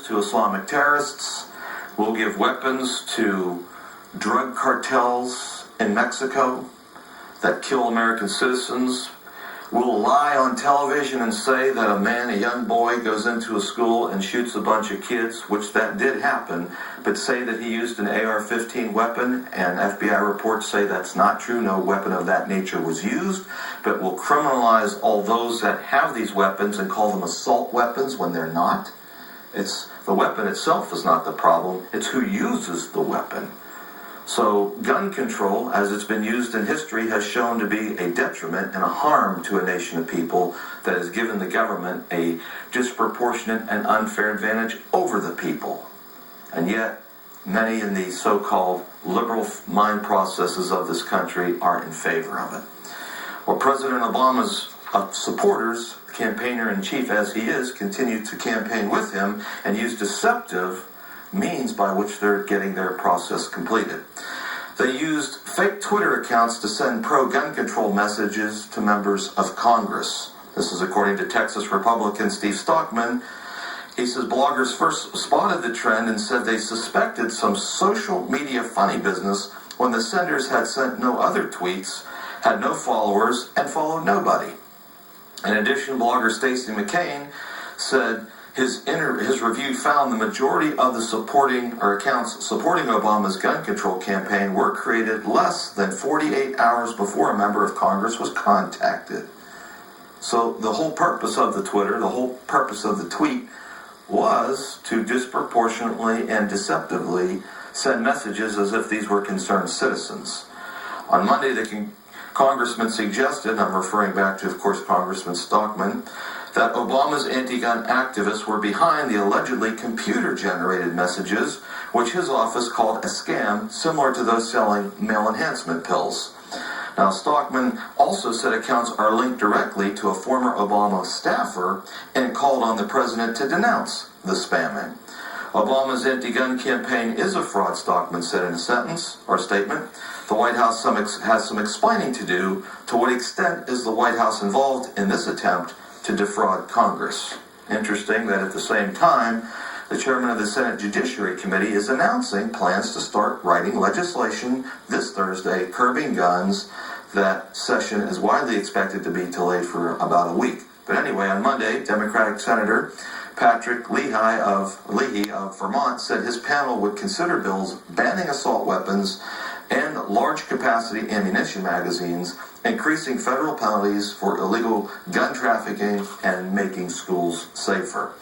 to Islamic terrorists. We'll give weapons to drug cartels in Mexico that kill American citizens. We'll lie on television and say that a young boy, goes into a school and shoots a bunch of kids, which that did happen, but say that he used an AR-15 weapon, and FBI reports say that's not true. No weapon of that nature was used, but we'll criminalize all those that have these weapons and call them assault weapons when they're not. It's the weapon itself is not the problem, it's who uses the weapon. So gun control, as it's been used in history, has shown to be a detriment and a harm to a nation of people that has given the government a disproportionate and unfair advantage over the people. And yet, many in the so-called liberal mind processes of this country are in favor of it. Well, President Obama's supporters, campaigner-in-chief as he is, continue to campaign with him and use deceptive means by which they're getting their process completed. They used fake Twitter accounts to send pro-gun control messages to members of Congress. This is according to Texas Republican Steve Stockman. He says bloggers first spotted the trend and said they suspected some social media funny business when the senders had sent no other tweets, had no followers, and followed nobody. In addition, blogger Stacey McCain said his review found the majority of the accounts supporting Obama's gun control campaign were created less than 48 hours before a member of Congress was contacted. So the whole purpose of the Twitter, the whole purpose of the tweet was to disproportionately and deceptively send messages as if these were concerned citizens. On Monday, the congressman suggested, I'm referring back to, of course, Congressman Stockman, that Obama's anti-gun activists were behind the allegedly computer-generated messages, which his office called a scam, similar to those selling male enhancement pills. Now, Stockman also said accounts are linked directly to a former Obama staffer and called on the president to denounce the spamming. Obama's anti-gun campaign is a fraud, Stockman said in a statement. The White House has some explaining to do. To what extent is the White House involved in this attempt to defraud Congress? Interesting that at the same time, the chairman of the Senate Judiciary Committee is announcing plans to start writing legislation this Thursday curbing guns. That session is widely expected to be delayed for about a week. But anyway, on Monday, Democratic Senator Patrick Leahy of Vermont said his panel would consider bills banning assault weapons and large-capacity ammunition magazines, increasing federal penalties for illegal gun trafficking, and making schools safer.